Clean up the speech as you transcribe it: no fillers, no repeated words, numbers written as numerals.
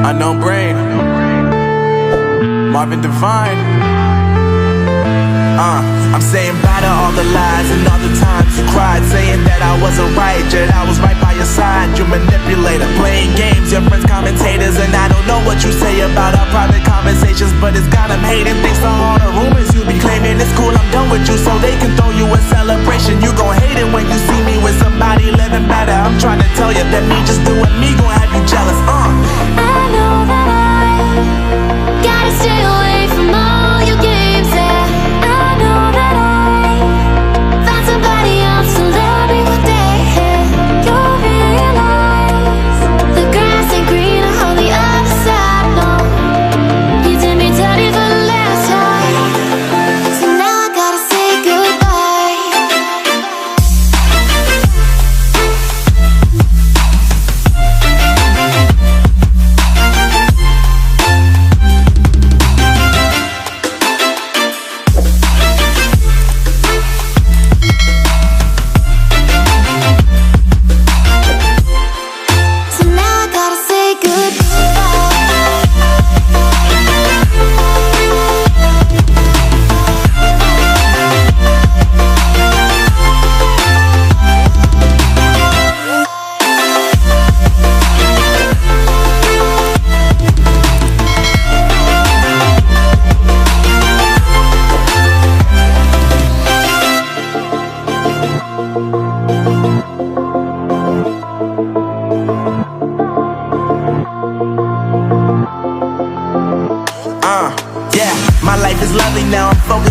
Unknown Brain, Marvin Devine. I'm saying bye to all the lies and all the times you cried, saying that I wasn't right, yet I was right by your side. You manipulator, playing games, your friends commentators, and I don't know what you say about our private conversations, but it's got them hating. Thanks to all the rumors you be claiming. It's cool, I'm done with you, so they can throw you a celebration. You gon' hate it when you see me with somebody living better. I'm trying to tell you that me just doing me gon' have you jealous. I know that I gotta stay away from all your games, yeah. I know that I found somebody else to love me one day, yeah. You'll realize the grass ain't greener on the other side, no. You did me dirty for the last time, so now I gotta say goodbye. So now I gotta say goodbye. Yeah, my life is lovely now, I'm focused